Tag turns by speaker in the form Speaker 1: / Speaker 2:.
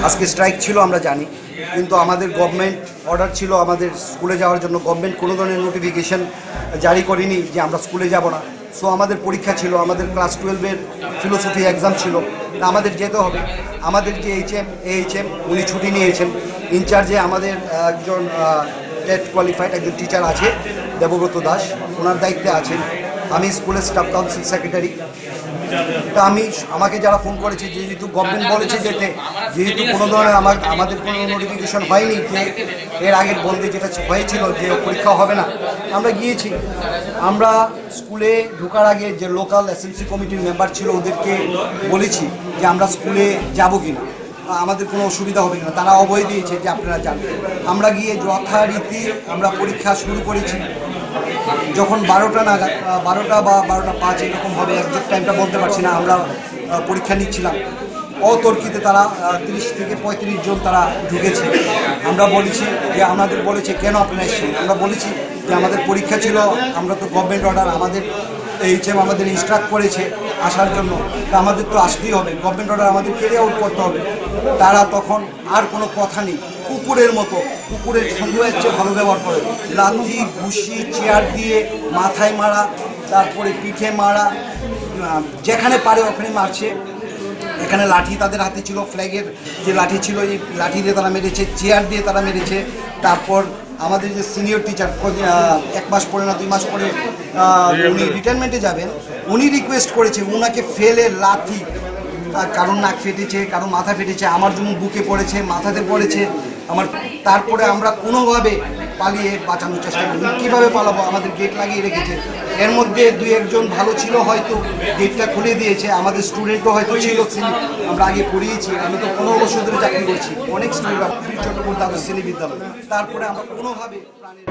Speaker 1: আজকে স্ট্রাইক ছিল আমরা জানি, কিন্তু আমাদের গভর্নমেন্ট অর্ডার ছিল আমাদের স্কুলে যাওয়ার জন্য। গভর্নমেন্ট কোনো ধরনের নোটিফিকেশন জারি করেনি যে আমরা স্কুলে যাব না। সো আমাদের পরীক্ষা ছিল, আমাদের ক্লাস 12-এর ফিলোসফি এক্সাম ছিল, আমাদের যেতে হবে। আমাদের যে এইচএম উনি ছুটি নিয়েছেন। ইনচার্জে আমাদের একজন টেট কোয়ালিফাইড একজন টিচার আছে, দেবব্রত দাস, ওনার দায়িত্বে আছেন। আমি স্কুলের স্টাফ কাউন্সিল সেক্রেটারি। তা আমাকে যারা ফোন করেছে, যেহেতু গভর্নমেন্ট বলেছে যেহেতু কোনো ধরনের আমাদের কোনো নোটিফিকেশন হয়নি যে এর আগের বন্ধে যেটা হয়েছিল যে পরীক্ষা হবে না, আমরা গিয়েছি। আমরা স্কুলে ঢোকার আগে যে লোকাল এসএমসি কমিটির মেম্বার ছিল ওদেরকে বলেছি যে আমরা স্কুলে যাব কি না, আমাদের কোনো অসুবিধা হবে কিনা। তারা অভয় দিয়েছে যে আপনারা যান। আমরা গিয়ে যথারীতি আমরা পরীক্ষা শুরু করেছি। যখন 12টা নাগাদ, 12টা বা 12টা 5 এরকম হবে, একজ্যাক্ট টাইমটা বলতে পারছি না, আমরা পরীক্ষা নিচ্ছিলাম। অতর্কিতে তারা 30 থেকে 35 জন তারা ঢুকেছে। আমরা বলেছি যে আমাদের বলেছে কেন আপনারা এসেছেন। আমরা বলেছি যে আমাদের পরীক্ষা ছিল, আমরা তো গভর্নমেন্ট অর্ডার, আমাদের এইচএম আমাদের ইনস্ট্রাক্ট করেছে আসার জন্য, তা আমাদের তো আসতেই হবে, গভর্নমেন্ট অর্ডার আমাদের ক্যারি আউট করতে হবে। তারা তখন আর কোনো কথা নেই, কুকুরের মতো, কুকুরের সঙ্গের চেয়ে ভালো ব্যবহার করে। লাঠি, ঘুষি, চেয়ার দিয়ে মাথায় মারা, তারপরে পিঠে মারা, যেখানে পারে ওখানে মারছে। এখানে লাঠি তাদের হাতে ছিল, ফ্ল্যাগের যে লাঠি ছিল, এই লাঠি দিয়ে তারা মেরেছে, চেয়ার দিয়ে তারা মেরেছে। তারপর আমাদের যে সিনিয়র টিচার, 1 মাস পরে না 2 মাস পরে উনি রিটায়ারমেন্টে যাবেন, উনি রিকোয়েস্ট করেছে উনাকে ফেলে লাঠি, কারোর নাক ফেটেছে, কারোর মাথা ফেটেছে, আমার জন্য বুকে পড়েছে, মাথাতে পড়েছে আমার। তারপরে আমরা কোনোভাবে পালিয়ে বাঁচানোর চেষ্টা করি। কীভাবে পালাবো, আমাদের গেট লাগিয়ে রেখেছে। এর মধ্যে 2-1 জন ভালো ছিল, হয়তো গেটটা খুলে দিয়েছে। আমাদের স্টুডেন্টও হয়তো ছিল, আমরা আগে পড়িয়েছি। আমি তো 15 বছর ধরে চাকরি করছি, অনেক স্টুডেন্ট বীর চট্টোপাধ্যায় দ্বাদশ শ্রেণী বিদ্যালয়। তারপরে আমরা কোনোভাবে প্রাণের